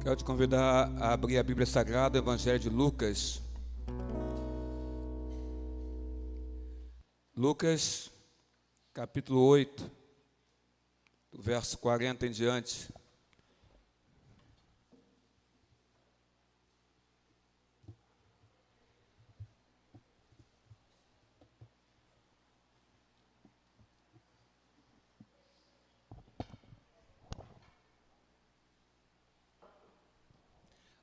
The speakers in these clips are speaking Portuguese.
Quero te convidar a abrir a Bíblia Sagrada, o Evangelho de Lucas. Lucas, capítulo 8, do verso 40 em diante.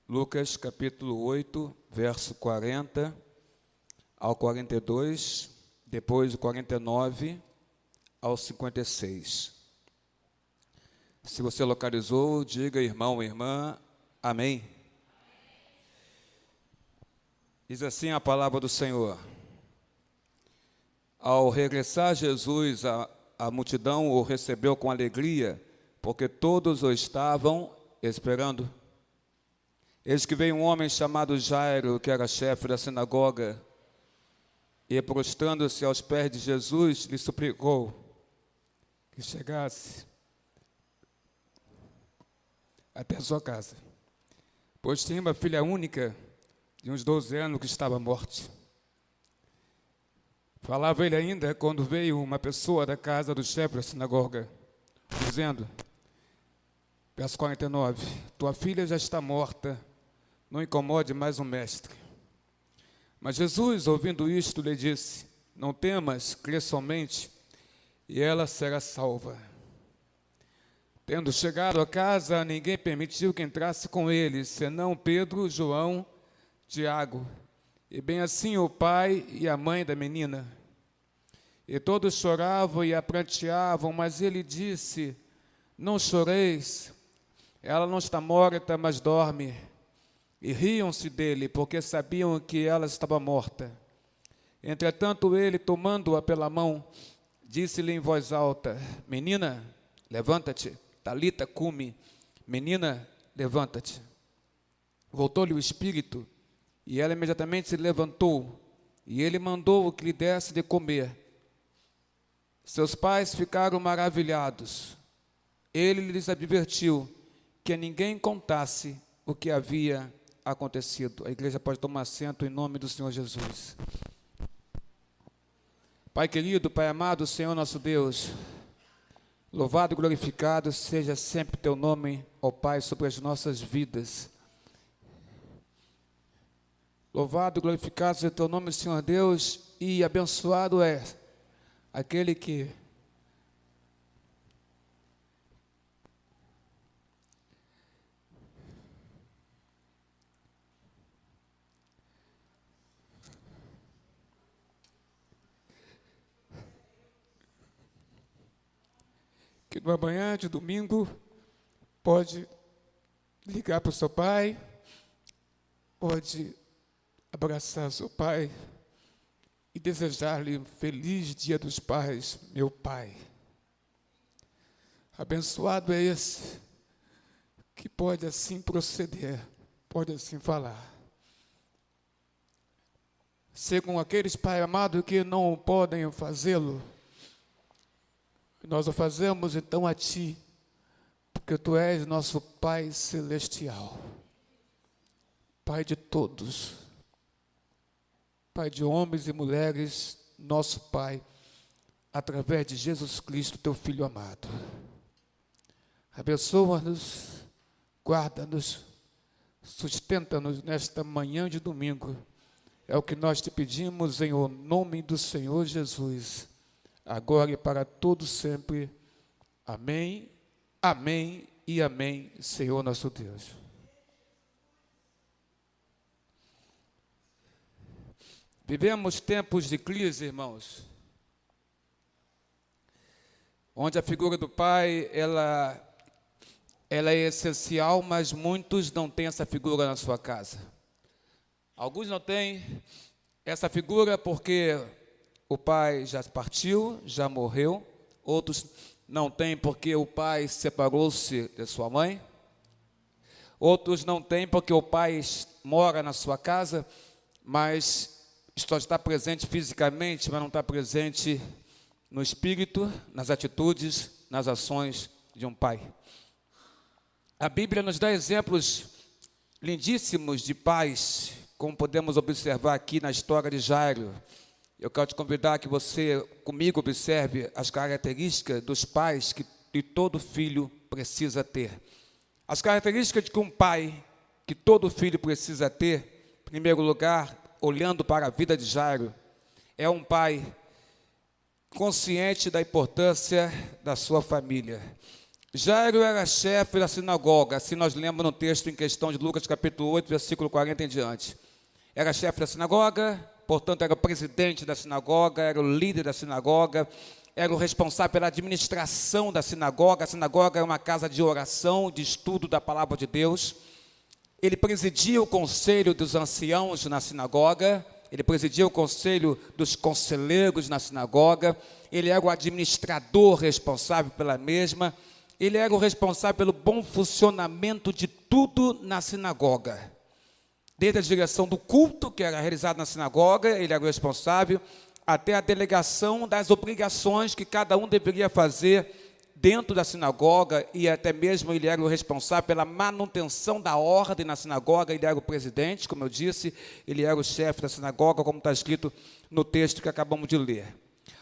Lucas, capítulo 8, verso 40 ao 42, depois do 49 ao 56. Se você localizou, diga irmão, irmã, amém. Diz assim a palavra do Senhor. Ao regressar Jesus, a multidão o recebeu com alegria, porque todos o estavam esperando. Eis que veio um homem chamado Jairo, que era chefe da sinagoga, e prostrando-se aos pés de Jesus, lhe suplicou que chegasse até sua casa, pois tinha uma filha única de uns 12 anos que estava morta. Falava ele ainda quando veio uma pessoa da casa do chefe da sinagoga, dizendo, verso 49, tua filha já está morta, não incomode mais o mestre. Mas Jesus, ouvindo isto, lhe disse, não temas, crê somente, e ela será salva. Tendo chegado a casa, ninguém permitiu que entrasse com ele, senão Pedro, João, Tiago, e bem assim o pai e a mãe da menina. E todos choravam e a pranteavam, mas ele disse, não choreis, ela não está morta, mas dorme. E riam-se dele, porque sabiam que ela estava morta. Entretanto, ele, tomando-a pela mão, disse-lhe em voz alta, menina, levanta-te, talita cumi, menina, levanta-te. Voltou-lhe o espírito, e ela imediatamente se levantou, e ele mandou que lhe desse de comer. Seus pais ficaram maravilhados. Ele lhes advertiu que a ninguém contasse o que havia acontecido. A igreja pode tomar assento em nome do Senhor Jesus. Pai querido, Pai amado, Senhor nosso Deus, louvado e glorificado seja sempre teu nome, ó Pai, sobre as nossas vidas. Louvado e glorificado seja teu nome, Senhor Deus, e abençoado é aquele que numa manhã de domingo pode ligar para o seu pai, pode abraçar seu pai e desejar-lhe um feliz Dia dos Pais, meu pai. Abençoado é esse que pode assim proceder, pode assim falar. Segundo aqueles, Pai amado, que não podem fazê-lo, nós o fazemos então a Ti, porque Tu és nosso Pai celestial, Pai de todos, Pai de homens e mulheres, nosso Pai, através de Jesus Cristo, Teu Filho amado. Abençoa-nos, guarda-nos, sustenta-nos nesta manhã de domingo. É o que nós te pedimos em nome do Senhor Jesus, agora e para todos sempre. Amém, amém e amém, Senhor nosso Deus. Vivemos tempos de crise, irmãos, onde a figura do pai, ela é essencial, mas muitos não têm essa figura na sua casa. Alguns não têm essa figura porque o pai já partiu, já morreu. Outros não têm porque o pai separou-se de sua mãe. Outros não têm porque o pai mora na sua casa, mas só está presente fisicamente, mas não está presente no espírito, nas atitudes, nas ações de um pai. A Bíblia nos dá exemplos lindíssimos de pais, como podemos observar aqui na história de Jairo. Eu quero te convidar que você, comigo, observe as características dos pais que todo filho precisa ter. As características de que um pai, que todo filho precisa ter, em primeiro lugar, olhando para a vida de Jairo, é um pai consciente da importância da sua família. Jairo era chefe da sinagoga, assim nós lemos no texto em questão de Lucas capítulo 8, versículo 40 em diante. Era chefe da sinagoga, portanto era o presidente da sinagoga, era o líder da sinagoga, era o responsável pela administração da sinagoga. A sinagoga era uma casa de oração, de estudo da palavra de Deus. Ele presidia o conselho dos anciãos na sinagoga, ele presidia o conselho dos conselheiros na sinagoga, ele era o administrador responsável pela mesma, ele era o responsável pelo bom funcionamento de tudo na sinagoga. Desde a direção do culto, que era realizado na sinagoga, ele era o responsável, até a delegação das obrigações que cada um deveria fazer dentro da sinagoga, e até mesmo ele era o responsável pela manutenção da ordem na sinagoga. Ele era o presidente, como eu disse, ele era o chefe da sinagoga, como está escrito no texto que acabamos de ler.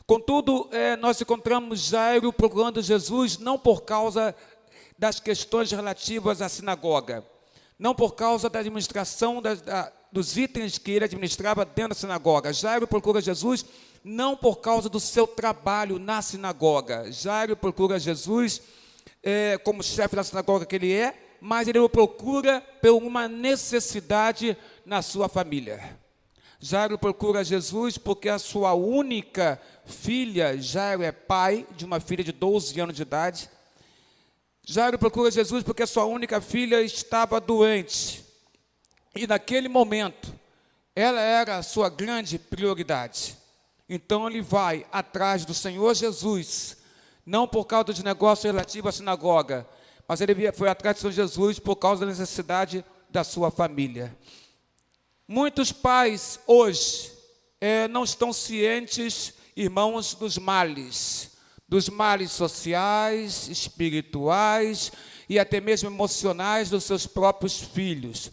Contudo, nós encontramos Jairo procurando Jesus não por causa das questões relativas à sinagoga, não por causa da administração dos itens que ele administrava dentro da sinagoga. Jairo procura Jesus não por causa do seu trabalho na sinagoga. Jairo procura Jesus como chefe da sinagoga que ele é, mas ele o procura por uma necessidade na sua família. Jairo procura Jesus porque a sua única filha, Jairo é pai de uma filha de 12 anos de idade. Jairo procura Jesus porque a sua única filha estava doente. E naquele momento, ela era a sua grande prioridade. Então ele vai atrás do Senhor Jesus, não por causa dos negócios relativos à sinagoga, mas ele foi atrás do Senhor Jesus por causa da necessidade da sua família. Muitos pais hoje não estão cientes, irmãos, dos males sociais, espirituais e até mesmo emocionais dos seus próprios filhos.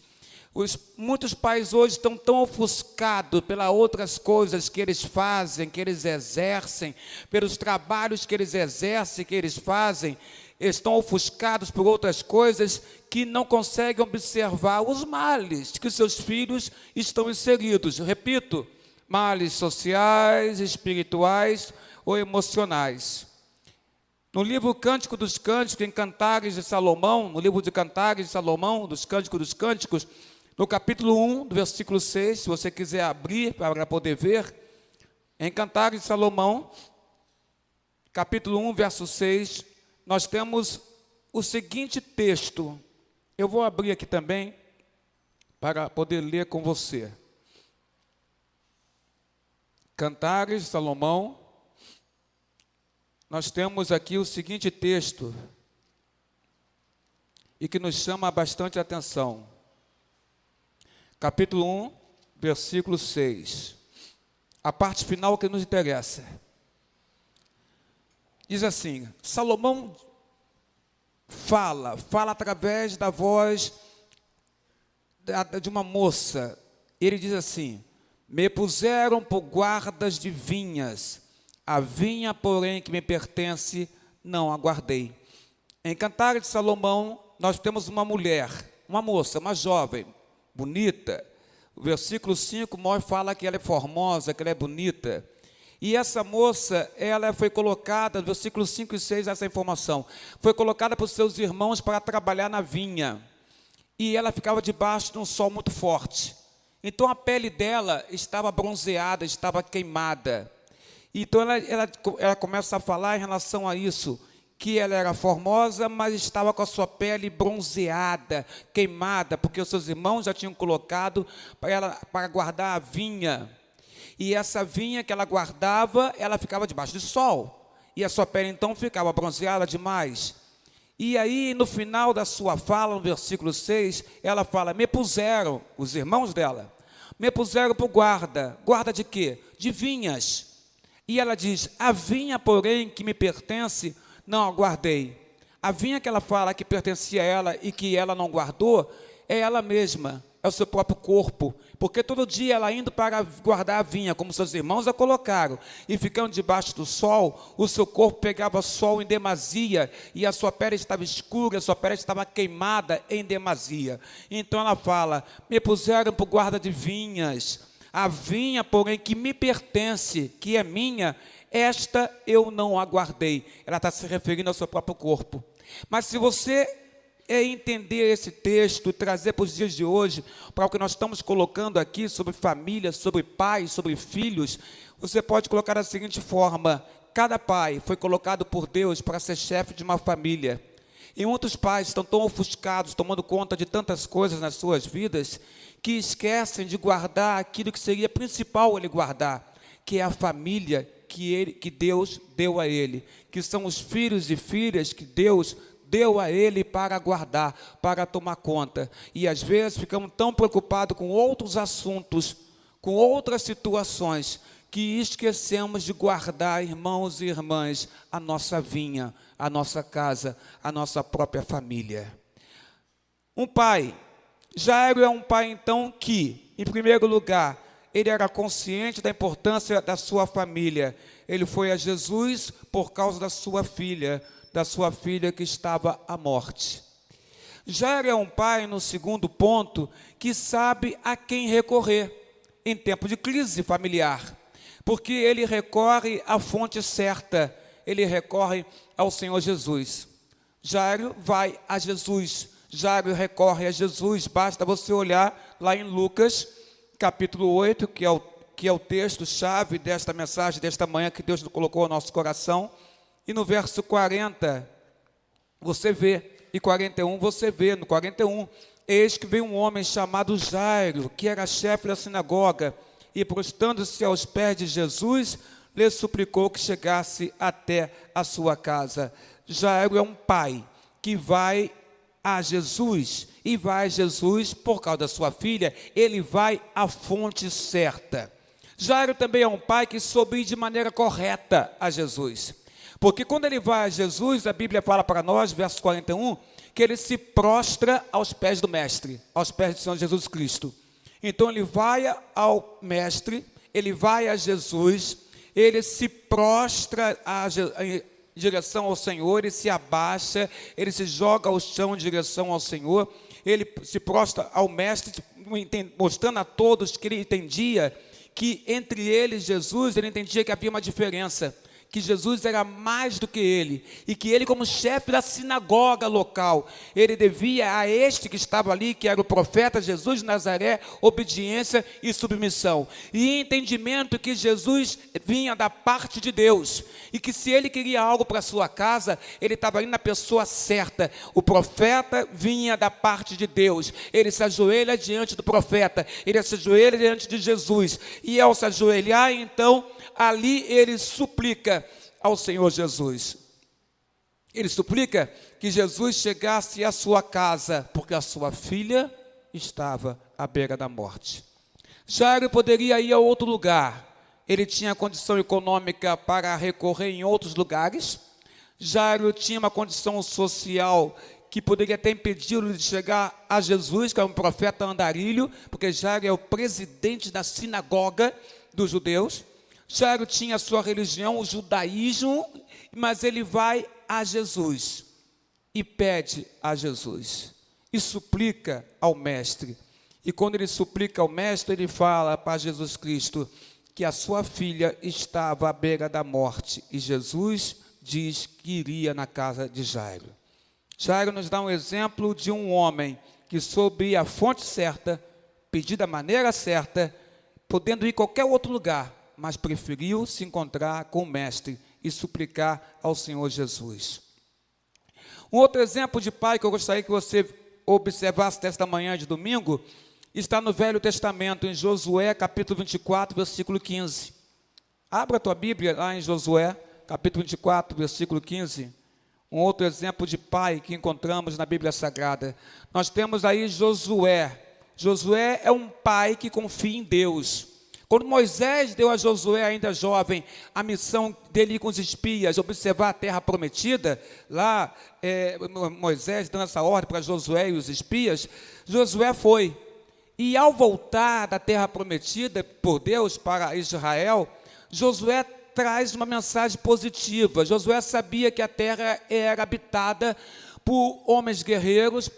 Muitos pais hoje estão tão ofuscados pelas outras coisas que eles fazem, que eles exercem, pelos trabalhos que eles exercem, que eles fazem, estão ofuscados por outras coisas que não conseguem observar os males que os seus filhos estão inseridos. Repito, males sociais, espirituais ou emocionais. No livro Cântico dos Cânticos, em Cantares de Salomão, no livro de Cantares de Salomão, dos Cânticos dos Cânticos, no capítulo 1, do versículo 6, se você quiser abrir para poder ver, em Cantares de Salomão, capítulo 1, verso 6, nós temos o seguinte texto. Eu vou abrir aqui também para poder ler com você. Cantares de Salomão, nós temos aqui o seguinte texto, e que nos chama bastante atenção. Capítulo 1, versículo 6. A parte final que nos interessa. Diz assim: Salomão fala através da voz de uma moça. Ele diz assim: me puseram por guardas de vinhas, a vinha, porém, que me pertence, não a guardei. Em Cantares de Salomão, nós temos uma mulher, uma moça, uma jovem, bonita. O versículo 5 fala que ela é formosa, que ela é bonita. E essa moça, ela foi colocada, no versículo 5 e 6, essa informação, foi colocada por seus irmãos para trabalhar na vinha. E ela ficava debaixo de um sol muito forte. Então a pele dela estava bronzeada, estava queimada. Então ela começa a falar em relação a isso, que ela era formosa, mas estava com a sua pele bronzeada, queimada, porque os seus irmãos já tinham colocado para guardar a vinha. E essa vinha que ela guardava, ela ficava debaixo do sol. E a sua pele então ficava bronzeada demais. E aí, no final da sua fala, no versículo 6, ela fala: me puseram, os irmãos dela, me puseram por guarda. Guarda de quê? De vinhas. E ela diz: a vinha, porém, que me pertence, não a guardei. A vinha que ela fala que pertencia a ela e que ela não guardou, é ela mesma, é o seu próprio corpo, porque todo dia ela indo para guardar a vinha, como seus irmãos a colocaram, e ficando debaixo do sol, o seu corpo pegava sol em demasia, e a sua pele estava escura, a sua pele estava queimada em demasia. Então ela fala, me puseram por guarda de vinhas, a vinha, porém, que me pertence, que é minha, esta eu não a guardei. Ela está se referindo ao seu próprio corpo. Mas se você entender esse texto e trazer para os dias de hoje, para o que nós estamos colocando aqui sobre família, sobre pais, sobre filhos, você pode colocar da seguinte forma: cada pai foi colocado por Deus para ser chefe de uma família. E muitos pais estão tão ofuscados, tomando conta de tantas coisas nas suas vidas, que esquecem de guardar aquilo que seria principal ele guardar, que é a família que Deus deu a ele, que são os filhos e filhas que Deus deu a ele para guardar, para tomar conta. E às vezes ficamos tão preocupados com outros assuntos, com outras situações, que esquecemos de guardar, irmãos e irmãs, a nossa vinha, a nossa casa, a nossa própria família. Um pai, Jairo é um pai então que, em primeiro lugar, ele era consciente da importância da sua família. Ele foi a Jesus por causa da sua filha que estava à morte. Jairo é um pai, no segundo ponto, que sabe a quem recorrer em tempo de crise familiar, porque ele recorre à fonte certa, ele recorre ao Senhor Jesus. Jairo vai a Jesus, Jairo recorre a Jesus. Basta você olhar lá em Lucas, capítulo 8, que é o texto-chave desta mensagem, desta manhã que Deus colocou no nosso coração. E no verso 40, você vê, e 41 você vê, no 41, eis que veio um homem chamado Jairo, que era chefe da sinagoga, e prostrando-se aos pés de Jesus, lhe suplicou que chegasse até a sua casa. Jairo é um pai que vai a Jesus, e vai a Jesus por causa da sua filha, ele vai à fonte certa. Jairo também é um pai que soube ir de maneira correta a Jesus, porque quando ele vai a Jesus, a Bíblia fala para nós, verso 41, que ele se prostra aos pés do Mestre, aos pés do Senhor Jesus Cristo. Então ele vai ao Mestre, ele vai a Jesus, ele se prostra em direção ao Senhor, ele se abaixa, ele se joga ao chão em direção ao Senhor, ele se prostra ao Mestre, mostrando a todos que ele entendia que entre ele e Jesus, ele entendia que havia uma diferença, que Jesus era mais do que ele, e que ele, como chefe da sinagoga local, ele devia a este que estava ali, que era o profeta Jesus de Nazaré, obediência e submissão, e entendimento que Jesus vinha da parte de Deus, e que se ele queria algo para a sua casa, ele estava ali na pessoa certa. O profeta vinha da parte de Deus, ele se ajoelha diante do profeta, ele se ajoelha diante de Jesus, e ao se ajoelhar, então, ali ele suplica ao Senhor Jesus. Ele suplica que Jesus chegasse à sua casa, porque a sua filha estava à beira da morte. Jairo poderia ir a outro lugar, ele tinha condição econômica para recorrer em outros lugares. Jairo tinha uma condição social que poderia até impedi-lo de chegar a Jesus, que é um profeta andarilho, porque Jairo é o presidente da sinagoga dos judeus. Jairo tinha a sua religião, o judaísmo, mas ele vai a Jesus e pede a Jesus e suplica ao Mestre. E quando ele suplica ao Mestre, ele fala para Jesus Cristo que a sua filha estava à beira da morte, e Jesus diz que iria na casa de Jairo. Jairo nos dá um exemplo de um homem que soube ir à fonte certa, pedir da maneira certa, podendo ir a qualquer outro lugar, mas preferiu se encontrar com o Mestre e suplicar ao Senhor Jesus. Um outro exemplo de pai que eu gostaria que você observasse desta manhã de domingo, está no Velho Testamento, em Josué, capítulo 24, versículo 15. Abra a tua Bíblia lá em Josué, capítulo 24, versículo 15. Um outro exemplo de pai que encontramos na Bíblia Sagrada. Nós temos aí Josué. Josué é um pai que confia em Deus. Quando Moisés deu a Josué, ainda jovem, a missão dele ir com os espias, observar a terra prometida, lá Moisés dando essa ordem para Josué e os espias, Josué foi. E ao voltar da terra prometida por Deus para Israel, Josué traz uma mensagem positiva. Josué sabia que a terra era habitada por homens guerreiros,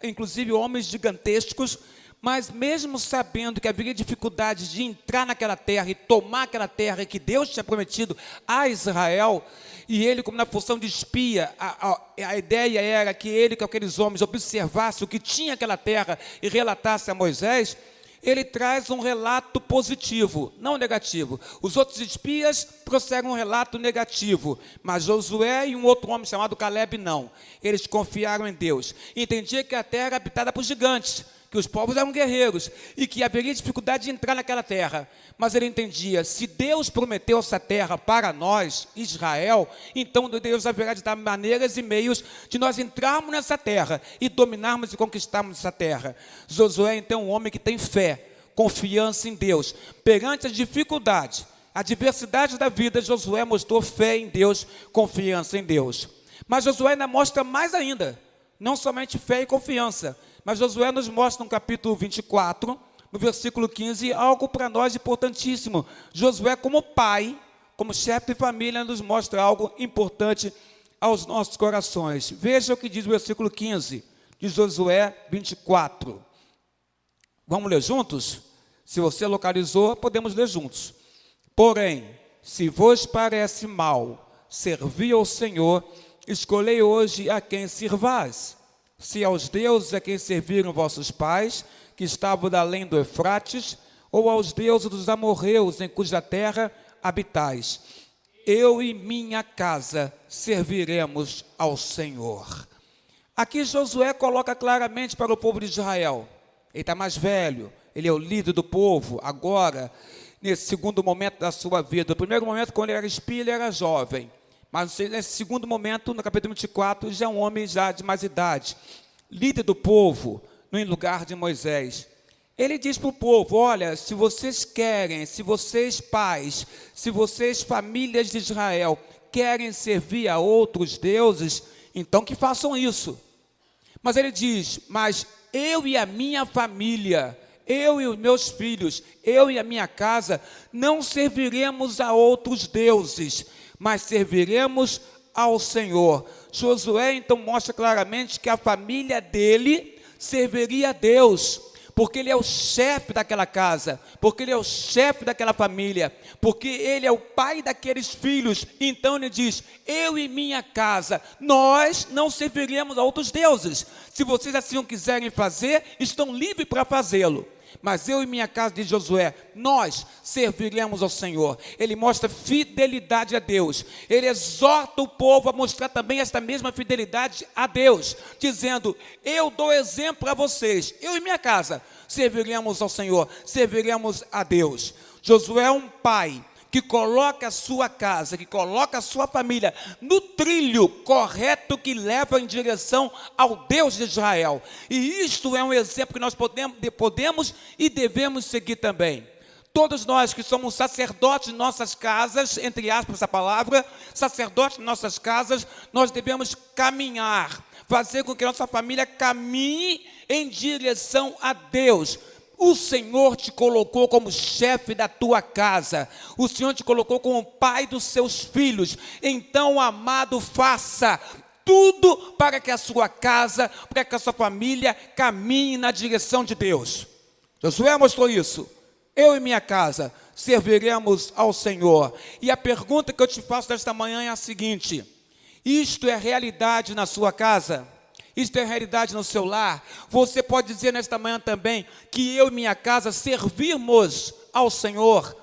inclusive homens gigantescos, mas mesmo sabendo que haveria dificuldade de entrar naquela terra e tomar aquela terra que Deus tinha prometido a Israel, e ele, como na função de espia, a ideia era que ele, com aqueles homens, observasse o que tinha aquela terra e relatasse a Moisés, ele traz um relato positivo, não negativo. Os outros espias trouxeram um relato negativo, mas Josué e um outro homem chamado Caleb não. Eles confiaram em Deus. Entendia que a terra era habitada por gigantes, que os povos eram guerreiros e que haveria dificuldade de entrar naquela terra. Mas ele entendia, se Deus prometeu essa terra para nós, Israel, então Deus haverá de dar maneiras e meios de nós entrarmos nessa terra e dominarmos e conquistarmos essa terra. Josué, então, é um homem que tem fé, confiança em Deus. Perante as dificuldades, a diversidade da vida, Josué mostrou fé em Deus, confiança em Deus. Mas Josué ainda mostra mais ainda, não somente fé e confiança, mas Josué nos mostra no capítulo 24, no versículo 15, algo para nós importantíssimo. Josué, como pai, como chefe de família, nos mostra algo importante aos nossos corações. Veja o que diz o versículo 15 de Josué 24. Vamos ler juntos? Se você localizou, podemos ler juntos. Porém, se vos parece mal servir ao Senhor, escolhei hoje a quem sirvais. Se aos deuses a quem serviram vossos pais, que estavam da além do Eufrates, ou aos deuses dos amorreus, em cuja terra habitais. Eu e minha casa serviremos ao Senhor. Aqui Josué coloca claramente para o povo de Israel. Ele está mais velho, ele é o líder do povo, agora, nesse segundo momento da sua vida. No primeiro momento, quando ele era espia, ele era jovem. Mas nesse segundo momento, no capítulo 24, já é um homem já de mais idade, líder do povo, no lugar de Moisés. Ele diz para o povo, olha, se vocês querem, se vocês pais, se vocês famílias de Israel, querem servir a outros deuses, então que façam isso. Mas ele diz, mas eu e a minha família, eu e os meus filhos, eu e a minha casa, não serviremos a outros deuses, mas serviremos ao Senhor. Josué então mostra claramente que a família dele serviria a Deus, porque ele é o chefe daquela casa, porque ele é o chefe daquela família, porque ele é o pai daqueles filhos. Então ele diz, eu e minha casa, nós não serviremos a outros deuses. Se vocês assim o quiserem fazer, estão livres para fazê-lo. Mas eu e minha casa, de Josué, nós serviremos ao Senhor. Ele mostra fidelidade a Deus. Ele exorta o povo a mostrar também esta mesma fidelidade a Deus, dizendo, eu dou exemplo para vocês, eu e minha casa serviremos ao Senhor, serviremos a Deus. Josué é um pai que coloca a sua casa, que coloca a sua família no trilho correto que leva em direção ao Deus de Israel. E isto é um exemplo que nós podemos e devemos seguir também. Todos nós que somos sacerdotes de nossas casas, entre aspas essa palavra, sacerdotes de nossas casas, nós devemos caminhar, fazer com que a nossa família caminhe em direção a Deus. O Senhor te colocou como chefe da tua casa. O Senhor te colocou como pai dos seus filhos. Então, amado, faça tudo para que a sua casa, para que a sua família caminhe na direção de Deus. Josué mostrou isso. Eu e minha casa serviremos ao Senhor. E a pergunta que eu te faço nesta manhã é a seguinte: isto é realidade na sua casa? Isto é realidade no seu lar? Você pode dizer nesta manhã também que eu e minha casa servimos ao Senhor.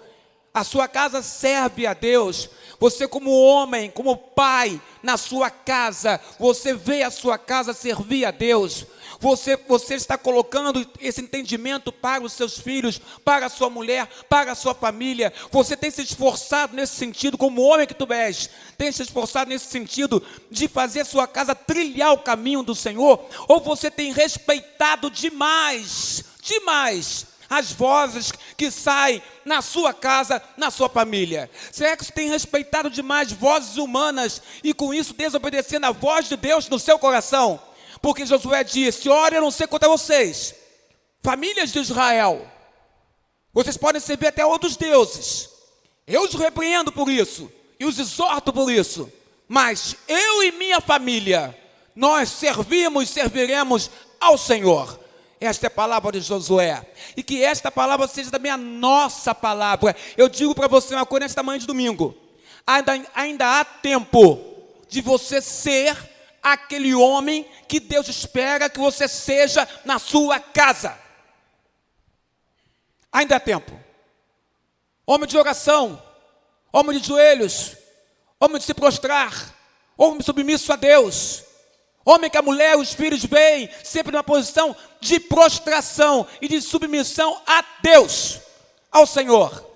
A sua casa serve a Deus. Você como homem, como pai na sua casa, você vê a sua casa servir a Deus. Você está colocando esse entendimento para os seus filhos, para a sua mulher, para a sua família. Você tem se esforçado nesse sentido, como homem que tu és, tem se esforçado nesse sentido de fazer a sua casa trilhar o caminho do Senhor? Ou você tem respeitado demais as vozes que saem na sua casa, na sua família? Será que você tem respeitado demais vozes humanas e com isso desobedecendo a voz de Deus no seu coração? Porque Josué disse: olha, eu não sei quanto a vocês, famílias de Israel, vocês podem servir até outros deuses, eu os repreendo por isso e os exorto por isso, mas eu e minha família, nós servimos e serviremos ao Senhor. Esta é a palavra de Josué, e que esta palavra seja também a nossa palavra. Eu digo para você uma coisa nesta manhã de domingo: ainda há tempo de você ser aquele homem que Deus espera que você seja na sua casa. Ainda há tempo. Homem de oração, homem de joelhos, homem de se prostrar, homem submisso a Deus, homem que a mulher e os filhos veem sempre numa posição de prostração e de submissão a Deus, ao Senhor.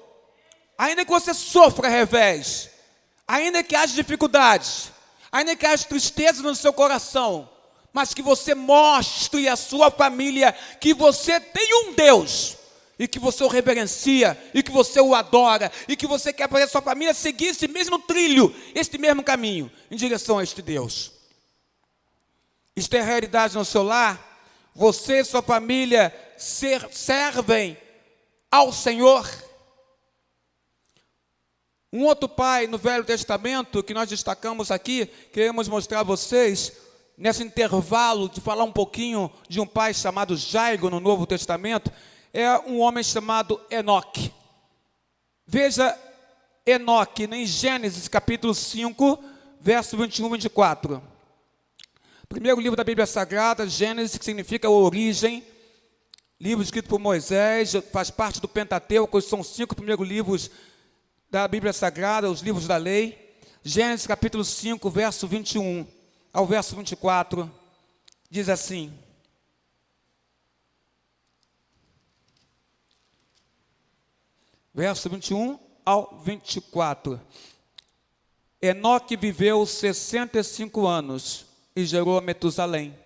Ainda que você sofra revés, ainda que haja dificuldades, ainda que haja tristeza no seu coração, mas que você mostre à sua família que você tem um Deus, e que você o reverencia, e que você o adora, e que você quer fazer a sua família seguir esse mesmo trilho, este mesmo caminho, em direção a este Deus. Isto é a realidade no seu lar. Você e sua família servem ao Senhor. Um outro pai no Velho Testamento, que nós destacamos aqui, queremos mostrar a vocês, nesse intervalo de falar um pouquinho de um pai chamado Jaigo no Novo Testamento, é um homem chamado Enoque. Veja Enoque em Gênesis capítulo 5, verso 21 e 24. Primeiro livro da Bíblia Sagrada, Gênesis, que significa origem, livro escrito por Moisés, faz parte do Pentateuco, são os 5 primeiros livros da Bíblia Sagrada, os livros da lei. Gênesis capítulo 5, verso 21 ao verso 24, diz assim: verso 21 ao 24. Enoque viveu 65 anos e gerou a Metusalém.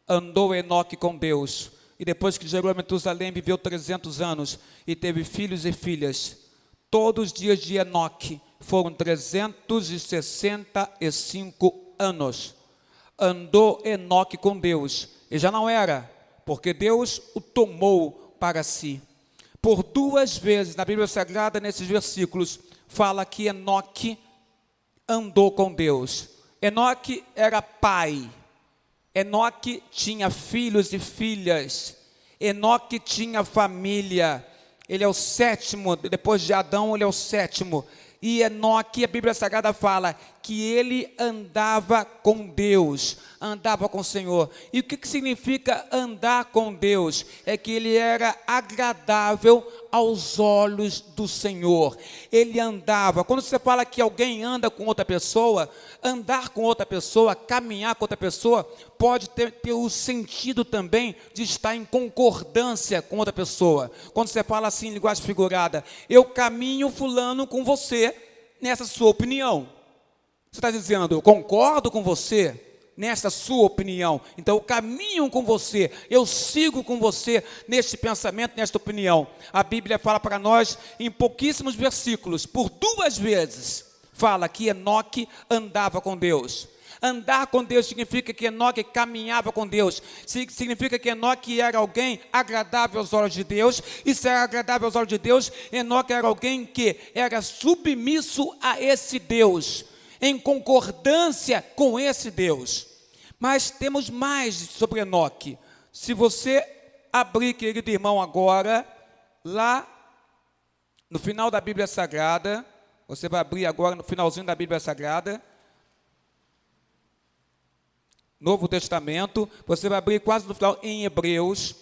Andou Enoque com Deus, e depois que gerou a Metusalém, viveu 300 anos e teve filhos e filhas. Todos os dias de Enoque foram 365 anos. Andou Enoque com Deus, e já não era, porque Deus o tomou para si. Por 2 vezes na Bíblia Sagrada, nesses versículos, fala que Enoque andou com Deus. Enoque era pai, Enoque tinha filhos e filhas, Enoque tinha família. Ele é o 7º, depois de Adão ele é o 7º. E Enoque, a Bíblia Sagrada fala que ele andava com Deus, andava com o Senhor. E o que significa andar com Deus? É que ele era agradável aos olhos do Senhor. Ele andava. Quando você fala que alguém anda com outra pessoa, andar com outra pessoa, caminhar com outra pessoa, pode ter o sentido também de estar em concordância com outra pessoa. Quando você fala assim em linguagem figurada: eu caminho fulano com você nessa sua opinião. Você está dizendo: eu concordo com você nessa sua opinião, então eu caminho com você, eu sigo com você neste pensamento, nesta opinião. A Bíblia fala para nós em pouquíssimos versículos, por 2 vezes, fala que Enoque andava com Deus. Andar com Deus significa que Enoque caminhava com Deus, significa que Enoque era alguém agradável aos olhos de Deus, e se era agradável aos olhos de Deus, Enoque era alguém que era submisso a esse Deus, em concordância com esse Deus. Mas temos mais sobre Enoque. Se você abrir, querido irmão, agora, lá no final da Bíblia Sagrada, você vai abrir agora no finalzinho da Bíblia Sagrada, Novo Testamento, você vai abrir quase no final em Hebreus,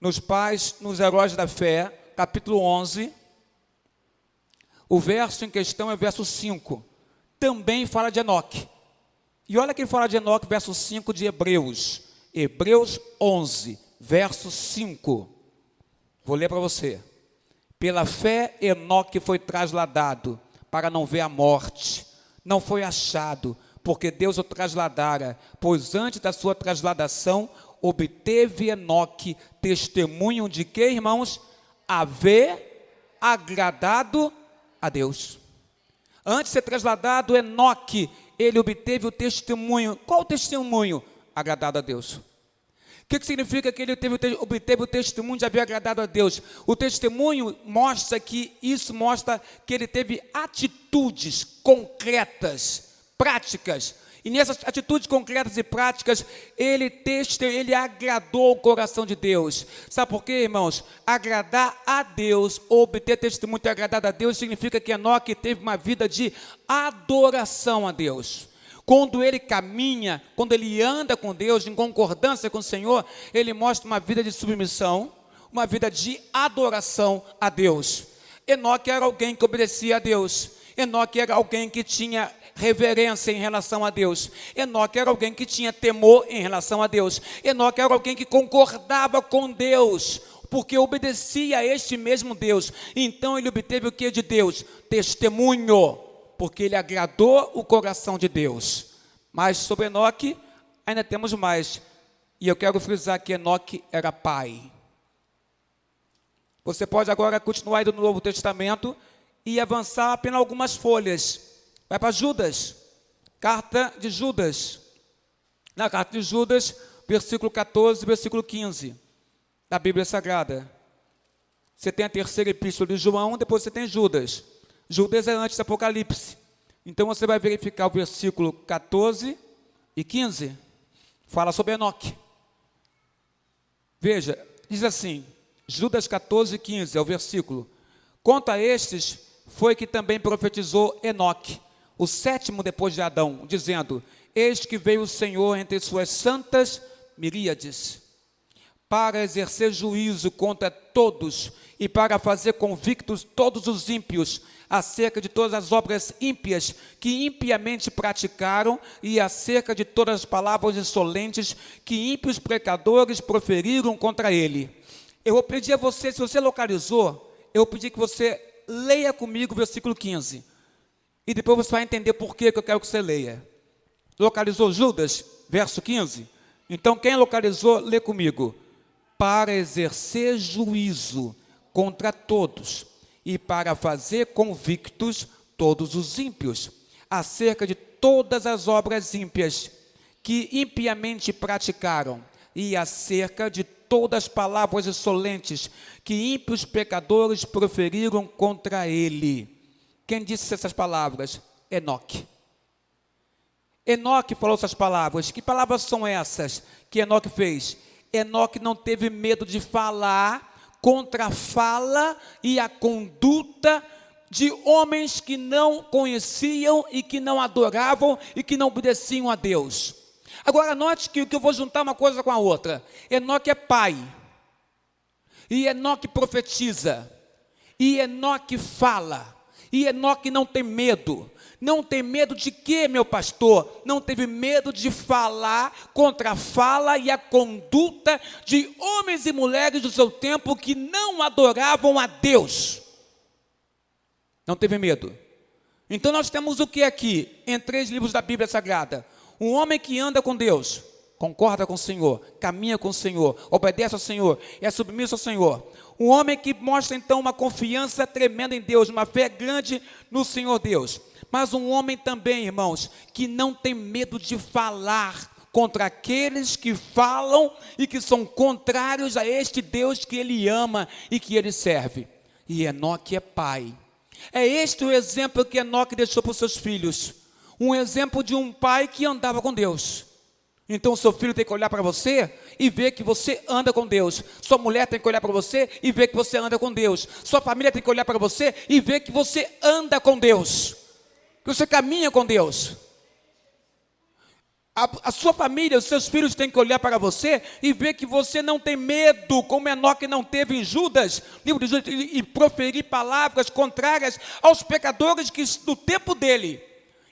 nos pais, nos heróis da fé, capítulo 11, o verso em questão é o verso 5, também fala de Enoque. E olha quem fala de Enoque, verso 5 de Hebreus, Hebreus 11, verso 5, vou ler para você. Pela fé Enoque foi trasladado para não ver a morte, não foi achado, porque Deus o trasladara, pois antes da sua trasladação obteve Enoque testemunho de quê, irmãos? Haver agradado a Deus. Antes de ser trasladado, Enoque, ele obteve o testemunho. Qual o testemunho? Agradado a Deus. O que significa que ele obteve o testemunho de haver agradado a Deus? O testemunho mostra que ele teve atitudes concretas, práticas. E nessas atitudes concretas e práticas, ele agradou o coração de Deus. Sabe por quê, irmãos? Agradar a Deus, ou obter testemunho de agradar a Deus, significa que Enoque teve uma vida de adoração a Deus. Quando ele caminha, quando ele anda com Deus, em concordância com o Senhor, ele mostra uma vida de submissão, uma vida de adoração a Deus. Enoque era alguém que obedecia a Deus. Enoque era alguém que tinha reverência em relação a Deus. Enoque era alguém que tinha temor em relação a Deus. Enoque era alguém que concordava com Deus, porque obedecia a este mesmo Deus. Então ele obteve o que de Deus? Testemunho, porque ele agradou o coração de Deus. Mas sobre Enoque, ainda temos mais. E eu quero frisar que Enoque era pai. Você pode agora continuar indo no Novo Testamento e avançar apenas algumas folhas. Vai para Judas, carta de Judas. Na carta de Judas, versículo 14, versículo 15, da Bíblia Sagrada. Você tem a terceira epístola de João, depois você tem Judas. Judas é antes do Apocalipse. Então você vai verificar o versículo 14 e 15. Fala sobre Enoque. Veja, diz assim, Judas 14 e 15 é o versículo. Quanto a estes, foi que também profetizou Enoque, o sétimo depois de Adão, dizendo: eis que veio o Senhor entre suas santas miríades, para exercer juízo contra todos e para fazer convictos todos os ímpios, acerca de todas as obras ímpias que impiamente praticaram e acerca de todas as palavras insolentes que ímpios pecadores proferiram contra ele. Eu vou pedir a você, se você localizou, eu vou pedir que você leia comigo o versículo 15. E depois você vai entender por que eu quero que você leia. Localizou Judas, verso 15? Então quem localizou, lê comigo. Para exercer juízo contra todos e para fazer convictos todos os ímpios, acerca de todas as obras ímpias que impiamente praticaram e acerca de todas as palavras insolentes que ímpios pecadores proferiram contra ele. Quem disse essas palavras? Enoque. Enoque falou essas palavras. Que palavras são essas que Enoque fez? Enoque não teve medo de falar contra a fala e a conduta de homens que não conheciam e que não adoravam e que não obedeciam a Deus. Agora note que eu vou juntar uma coisa com a outra. Enoque é pai, e Enoque profetiza, e Enoque fala, e Enoque não tem medo. Não tem medo de quê, meu pastor? Não teve medo de falar contra a fala e a conduta de homens e mulheres do seu tempo que não adoravam a Deus. Não teve medo. Então nós temos o que aqui, em 3 livros da Bíblia Sagrada? Um homem que anda com Deus, concorda com o Senhor, caminha com o Senhor, obedece ao Senhor, é submisso ao Senhor. Um homem que mostra então uma confiança tremenda em Deus, uma fé grande no Senhor Deus. Mas um homem também, irmãos, que não tem medo de falar contra aqueles que falam e que são contrários a este Deus que ele ama e que ele serve. E Enoque é pai. É este o exemplo que Enoque deixou para os seus filhos. Um exemplo de um pai que andava com Deus. Então o seu filho tem que olhar para você e ver que você anda com Deus. Sua mulher tem que olhar para você e ver que você anda com Deus. Sua família tem que olhar para você e ver que você anda com Deus. Que você caminha com Deus. A sua família, os seus filhos têm que olhar para você e ver que você não tem medo, como Enoque não teve em Judas, livro de Judas, e proferir palavras contrárias aos pecadores que do tempo dele.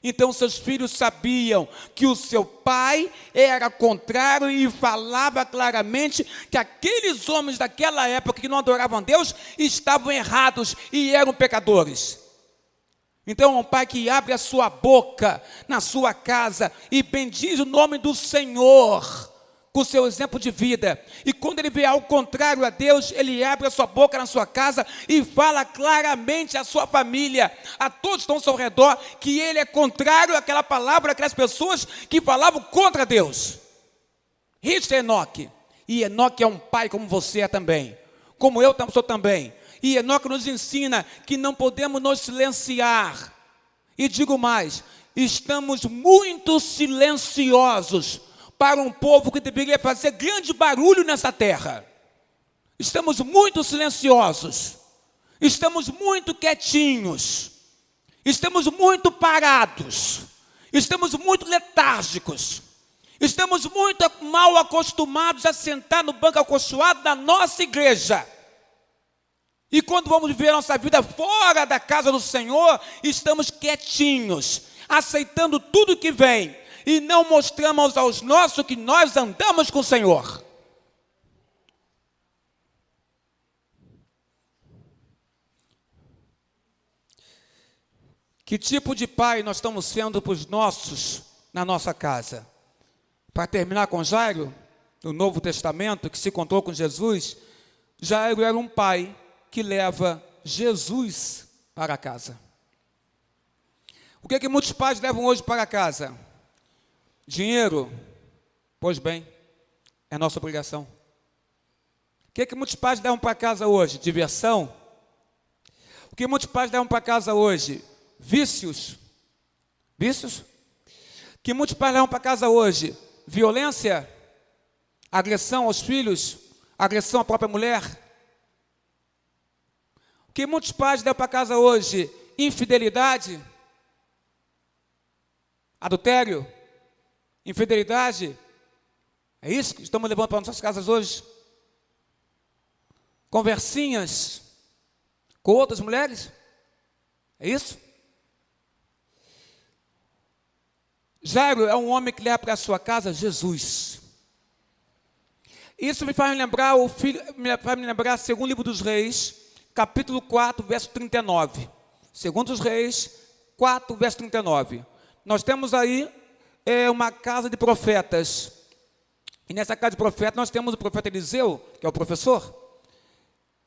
Então seus filhos sabiam que o seu pai era contrário e falava claramente que aqueles homens daquela época que não adoravam a Deus estavam errados e eram pecadores. Então um pai que abre a sua boca na sua casa e bendiz o nome do Senhor com o seu exemplo de vida. E quando ele vê algo contrário a Deus, ele abre a sua boca na sua casa e fala claramente à sua família, a todos que estão ao seu redor, que ele é contrário àquela palavra, àquelas pessoas que falavam contra Deus. Isso é Enoque. E Enoque é um pai como você é também, como eu sou também. E Enoque nos ensina que não podemos nos silenciar. E digo mais, estamos muito silenciosos para um povo que deveria fazer grande barulho nessa terra. Estamos muito silenciosos, estamos muito quietinhos, estamos muito parados, estamos muito letárgicos, estamos muito mal acostumados a sentar no banco acolchoado da nossa igreja. E quando vamos viver a nossa vida fora da casa do Senhor, estamos quietinhos, aceitando tudo que vem, e não mostramos aos nossos que nós andamos com o Senhor. Que tipo de pai nós estamos sendo para os nossos na nossa casa? Para terminar com Jairo, no Novo Testamento, que se encontrou com Jesus, Jairo era um pai que leva Jesus para casa. O que muitos pais levam hoje para casa? Dinheiro? Pois bem, é nossa obrigação. O que muitos pais levam para casa hoje? Diversão? O que muitos pais levam para casa hoje? Vícios? Vícios? O que muitos pais levam para casa hoje? Violência? Agressão aos filhos? Agressão à própria mulher? O que muitos pais levam para casa hoje? Infidelidade? Adultério? Infidelidade? É isso que estamos levando para nossas casas hoje? Conversinhas com outras mulheres? É isso? Jairo é um homem que leva para a sua casa Jesus. Isso me faz lembrar me faz lembrar segundo livro dos Reis, capítulo 4, verso 39. Segundo os Reis, 4, verso 39. Nós temos aí uma casa de profetas. E nessa casa de profetas nós temos o profeta Eliseu, que é o professor.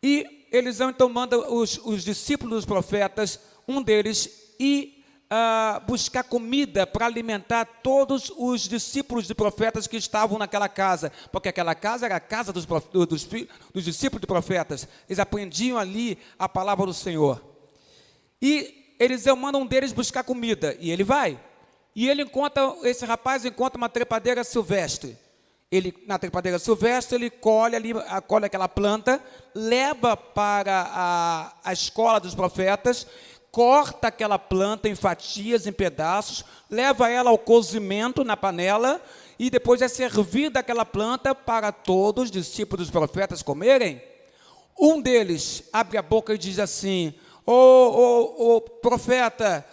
E Eliseu então manda os discípulos dos profetas, um deles, ir buscar comida para alimentar todos os discípulos de profetas que estavam naquela casa. Porque aquela casa era a casa dos discípulos de profetas. Eles aprendiam ali a palavra do Senhor. E Eliseu manda um deles buscar comida. E ele vai. E esse rapaz encontra uma trepadeira silvestre. Na trepadeira silvestre, ele colhe aquela planta, leva para a escola dos profetas, corta aquela planta em fatias, em pedaços, leva ela ao cozimento na panela, e depois é servida aquela planta para todos os discípulos dos profetas comerem. Um deles abre a boca e diz assim: profeta,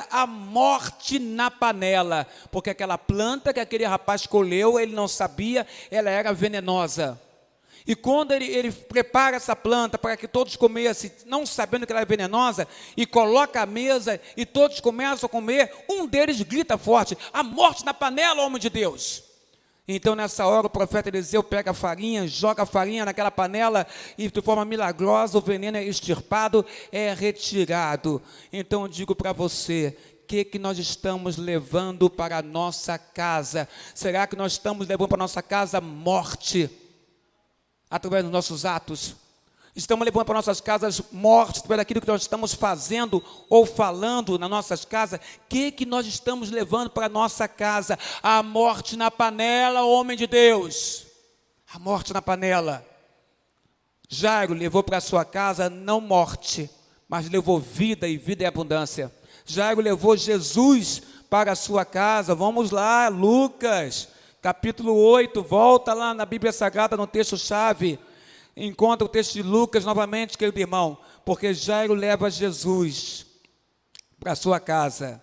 a morte na panela, porque aquela planta que aquele rapaz colheu, ele não sabia, ela era venenosa. E quando ele prepara essa planta para que todos comessem, não sabendo que ela é venenosa, e coloca à mesa e todos começam a comer, um deles grita forte: a morte na panela, homem de Deus! Então nessa hora o profeta Eliseu pega a farinha, joga a farinha naquela panela e de forma milagrosa o veneno é extirpado, é retirado. Então eu digo para você, o que nós estamos levando para a nossa casa? Será que nós estamos levando para a nossa casa morte através dos nossos atos? Estamos levando para nossas casas mortes através daquilo que nós estamos fazendo ou falando nas nossas casas? O que nós estamos levando para a nossa casa? A morte na panela, homem de Deus. A morte na panela. Jairo levou para a sua casa não morte, mas levou vida, e vida em abundância. Jairo levou Jesus para a sua casa. Vamos lá, Lucas, capítulo 8, volta lá na Bíblia Sagrada, no texto-chave. Encontra o texto de Lucas novamente, querido irmão, porque Jairo leva Jesus para a sua casa.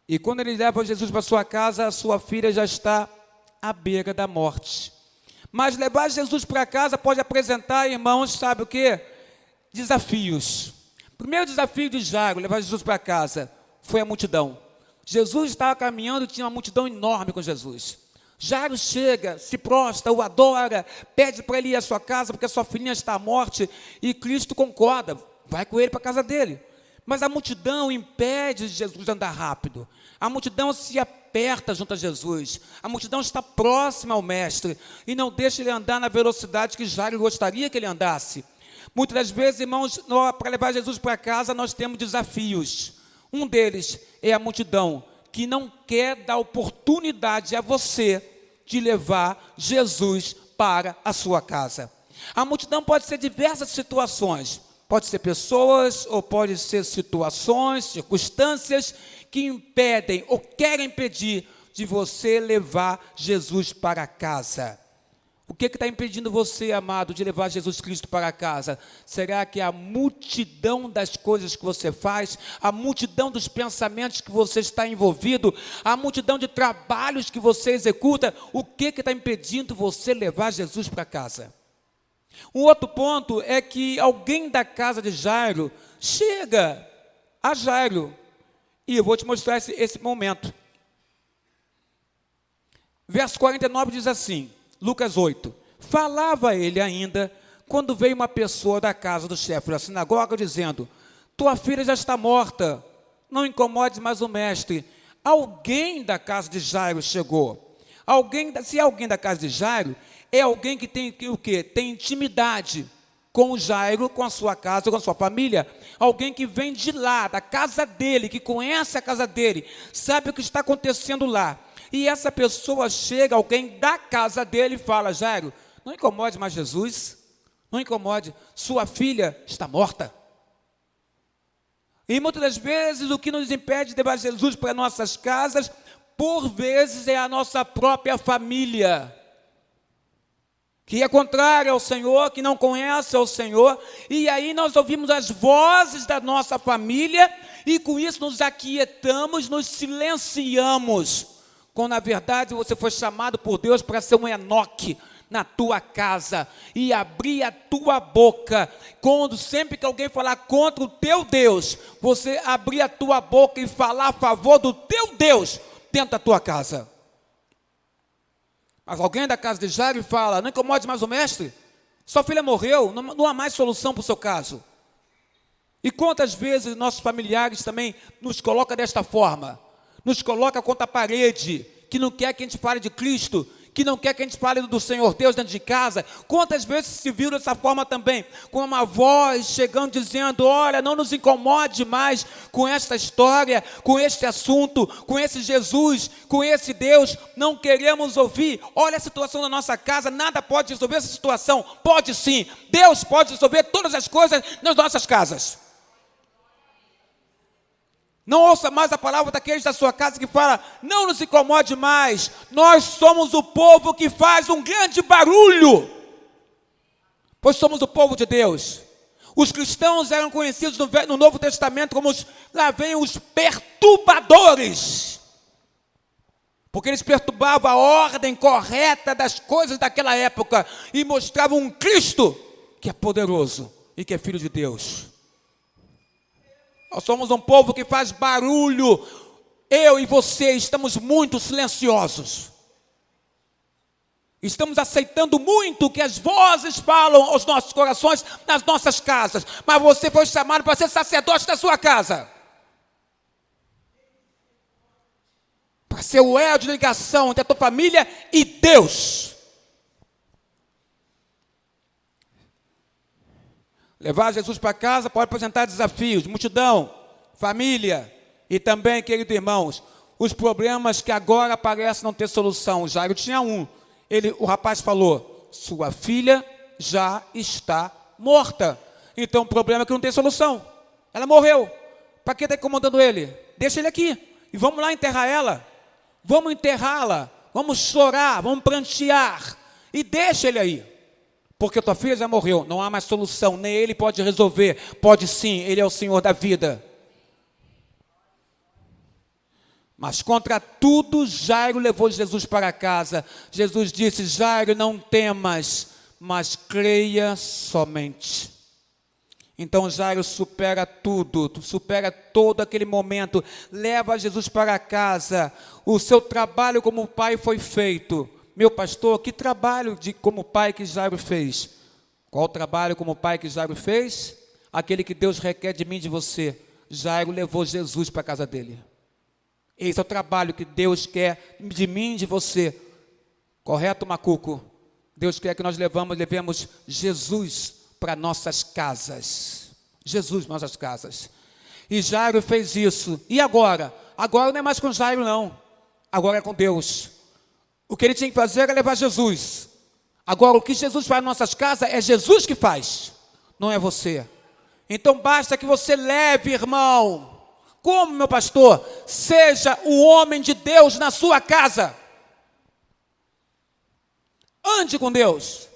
E quando ele leva Jesus para a sua casa, a sua filha já está à beira da morte. Mas levar Jesus para casa pode apresentar, irmãos, sabe o quê? Desafios. O primeiro desafio de Jairo, levar Jesus para casa, foi a multidão. Jesus estava caminhando e tinha uma multidão enorme com Jesus. Jairo chega, se prostra, o adora, pede para ele ir à sua casa, porque a sua filhinha está à morte, e Cristo concorda, vai com ele para a casa dele. Mas a multidão impede Jesus de andar rápido. A multidão se aperta junto a Jesus. A multidão está próxima ao Mestre e não deixa ele andar na velocidade que Jairo gostaria que ele andasse. Muitas das vezes, irmãos, para levar Jesus para casa, nós temos desafios. Um deles é a multidão, que não quer dar oportunidade a você de levar Jesus para a sua casa. A multidão pode ser diversas situações. Pode ser pessoas ou pode ser situações, circunstâncias que impedem ou querem impedir de você levar Jesus para casa. O que está impedindo você, amado, de levar Jesus Cristo para casa? Será que a multidão das coisas que você faz, a multidão dos pensamentos que você está envolvido, a multidão de trabalhos que você executa, o que está impedindo você levar Jesus para casa? Um outro ponto é que alguém da casa de Jairo chega a Jairo, e eu vou te mostrar esse momento. Verso 49 diz assim, Lucas 8, falava ele ainda, quando veio uma pessoa da casa do chefe da sinagoga, dizendo, tua filha já está morta, não incomodes mais o mestre. Alguém da casa de Jairo chegou. Se alguém da casa de Jairo, é alguém que tem o quê? Tem intimidade com o Jairo, com a sua casa, com a sua família. Alguém que vem de lá, da casa dele, que conhece a casa dele, sabe o que está acontecendo lá. E essa pessoa chega, alguém da casa dele, e fala, Jairo, não incomode mais Jesus, não incomode, sua filha está morta. E muitas das vezes o que nos impede de levar Jesus para nossas casas, por vezes é a nossa própria família, que é contrária ao Senhor, que não conhece ao Senhor, e aí nós ouvimos as vozes da nossa família, e com isso nos aquietamos, nos silenciamos, quando na verdade você foi chamado por Deus para ser um Enoque na tua casa, e abrir a tua boca, sempre que alguém falar contra o teu Deus, você abrir a tua boca e falar a favor do teu Deus, dentro da tua casa. Mas alguém da casa de Jairo fala, não incomode mais o mestre, sua filha morreu, não há mais solução para o seu caso. E quantas vezes nossos familiares também nos colocam desta forma, nos coloca contra a parede, que não quer que a gente fale de Cristo, que não quer que a gente fale do Senhor Deus dentro de casa. Quantas vezes se viu dessa forma também, com uma voz chegando dizendo, olha, não nos incomode mais com esta história, com este assunto, com esse Jesus, com esse Deus, não queremos ouvir. Olha a situação da nossa casa, nada pode resolver essa situação. Pode sim, Deus pode resolver todas as coisas nas nossas casas. Não ouça mais a palavra daqueles da sua casa que fala, não nos incomode mais, nós somos o povo que faz um grande barulho, pois somos o povo de Deus. Os cristãos eram conhecidos no Novo Testamento como lá vem os perturbadores, porque eles perturbavam a ordem correta das coisas daquela época e mostravam um Cristo que é poderoso e que é Filho de Deus. Nós somos um povo que faz barulho. Eu e você estamos muito silenciosos. Estamos aceitando muito o que as vozes falam aos nossos corações, nas nossas casas. Mas você foi chamado para ser sacerdote da sua casa. Para ser o elo de ligação entre a tua família e Deus. Levar Jesus para casa pode apresentar desafios, multidão, família e também, queridos irmãos, os problemas que agora parecem não ter solução. Jairo tinha um. O rapaz falou, sua filha já está morta. Então o problema é que não tem solução. Ela morreu. Para que está incomodando ele? Deixa ele aqui e vamos lá enterrar ela. Vamos enterrá-la, vamos chorar, vamos prantear e deixa ele aí. Porque tua filha já morreu, não há mais solução, nem ele pode resolver. Pode sim, ele é o Senhor da vida. Mas contra tudo, Jairo levou Jesus para casa. Jesus disse, Jairo, não temas, mas creia somente. Então Jairo supera tudo, supera todo aquele momento, leva Jesus para casa. O seu trabalho como pai foi feito. Meu pastor, que trabalho como pai que Jairo fez? Qual o trabalho como pai que Jairo fez? Aquele que Deus requer de mim e de você. Jairo levou Jesus para a casa dele. Esse é o trabalho que Deus quer de mim e de você. Correto, Macuco? Deus quer que nós levemos Jesus para nossas casas. Jesus para nossas casas. E Jairo fez isso. E agora? Agora não é mais com Jairo, não. Agora é com Deus. O que ele tinha que fazer era levar Jesus. Agora, o que Jesus faz em nossas casas é Jesus que faz, não é você. Então, basta que você leve, irmão. Como, meu pastor? Seja o homem de Deus na sua casa. Ande com Deus.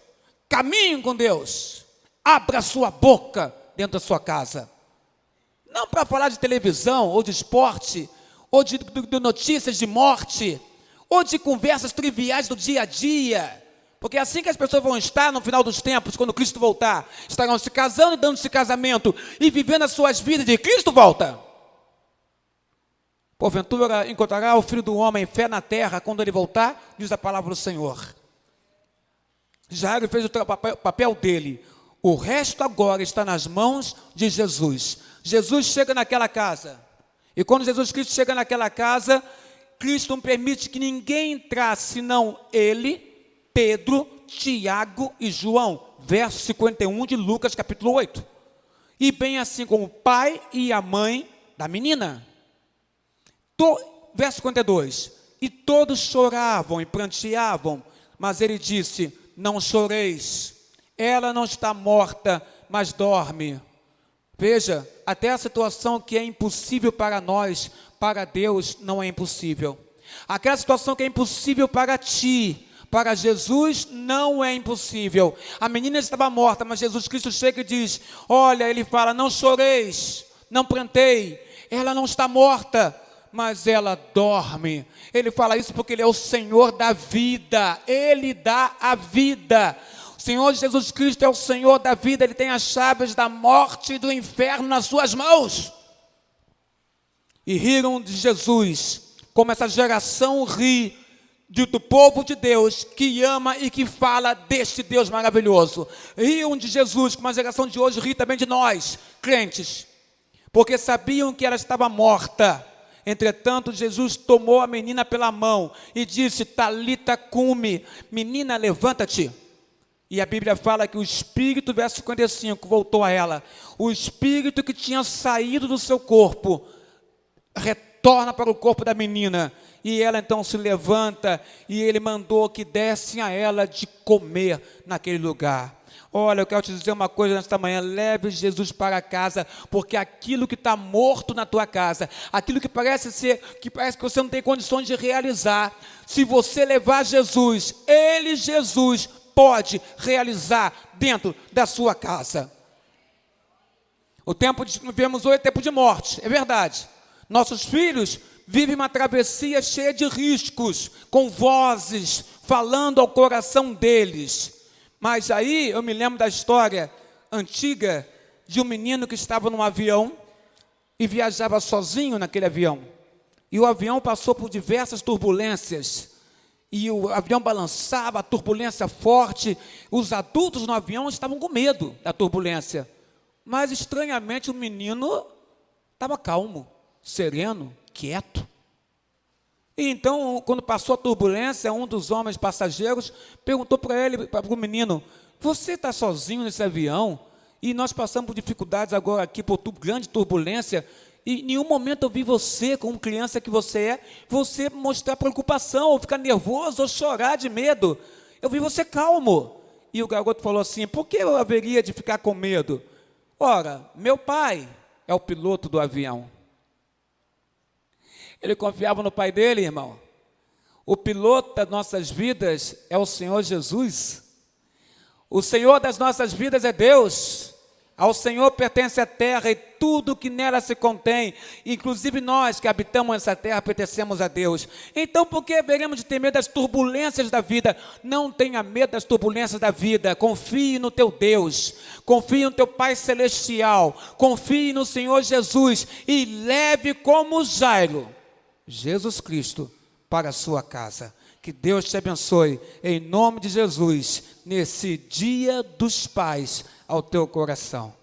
Caminhe com Deus. Abra sua boca dentro da sua casa. Não para falar de televisão, ou de esporte, ou de notícias de morte, ou de conversas triviais do dia a dia. Porque é assim que as pessoas vão estar no final dos tempos, quando Cristo voltar. Estarão se casando e dando-se casamento, e vivendo as suas vidas de Cristo volta. Porventura encontrará o Filho do Homem fé na terra quando ele voltar, diz a palavra do Senhor. Jairo fez o papel dele. O resto agora está nas mãos de Jesus. Jesus chega naquela casa. E quando Jesus Cristo chega naquela casa, Cristo não permite que ninguém entrasse, senão ele, Pedro, Tiago e João. Verso 51 de Lucas, capítulo 8. E bem assim como o pai e a mãe da menina. Verso 52. E todos choravam e pranteavam, mas ele disse: não choreis, ela não está morta, mas dorme. Veja, até a situação que é impossível para nós, para Deus não é impossível. Aquela situação que é impossível para ti, para Jesus não é impossível. A menina estava morta, mas Jesus Cristo chega e diz: olha, ele fala, não choreis, não plantei, ela não está morta, mas ela dorme. Ele fala isso porque ele é o Senhor da vida, ele dá a vida. O Senhor Jesus Cristo é o Senhor da vida, ele tem as chaves da morte e do inferno nas suas mãos. E riram de Jesus, como essa geração ri do povo de Deus, que ama e que fala deste Deus maravilhoso. Riam de Jesus, como a geração de hoje ri também de nós, crentes, porque sabiam que ela estava morta. Entretanto, Jesus tomou a menina pela mão e disse: Talita cumi, menina, levanta-te. E a Bíblia fala que o espírito, verso 55, voltou a ela. O espírito que tinha saído do seu corpo retorna para o corpo da menina. E ela então se levanta, e ele mandou que dessem a ela de comer naquele lugar. Olha, eu quero te dizer uma coisa nesta manhã: leve Jesus para casa, porque aquilo que está morto na tua casa, aquilo que parece que você não tem condições de realizar, se você levar Jesus, ele, Jesus, pode realizar dentro da sua casa. O tempo que vivemos hoje é tempo de morte, é verdade. Nossos filhos vivem uma travessia cheia de riscos, com vozes falando ao coração deles. Mas aí eu me lembro da história antiga de um menino que estava num avião e viajava sozinho naquele avião. E o avião passou por diversas turbulências. E o avião balançava, a turbulência forte. Os adultos no avião estavam com medo da turbulência. Mas estranhamente o menino estava calmo, sereno, quieto. E então, quando passou a turbulência, um dos homens passageiros perguntou para ele, para o menino: você está sozinho nesse avião? E nós passamos por dificuldades agora aqui, por grande turbulência, e em nenhum momento eu vi você, como criança que você é, você mostrar preocupação, ou ficar nervoso, ou chorar de medo. Eu vi você calmo. E o garoto falou assim: por que eu haveria de ficar com medo? Ora, meu pai é o piloto do avião. Ele confiava no pai dele, irmão. O piloto das nossas vidas é o Senhor Jesus. O Senhor das nossas vidas é Deus. Ao Senhor pertence a terra e tudo que nela se contém, inclusive nós que habitamos essa terra pertencemos a Deus. Então por que haveremos de ter medo das turbulências da vida? Não tenha medo das turbulências da vida, confie no teu Deus, confie no teu Pai Celestial, confie no Senhor Jesus e leve como Jairo, Jesus Cristo, para a sua casa. Que Deus te abençoe, em nome de Jesus, nesse dia dos pais, ao teu coração.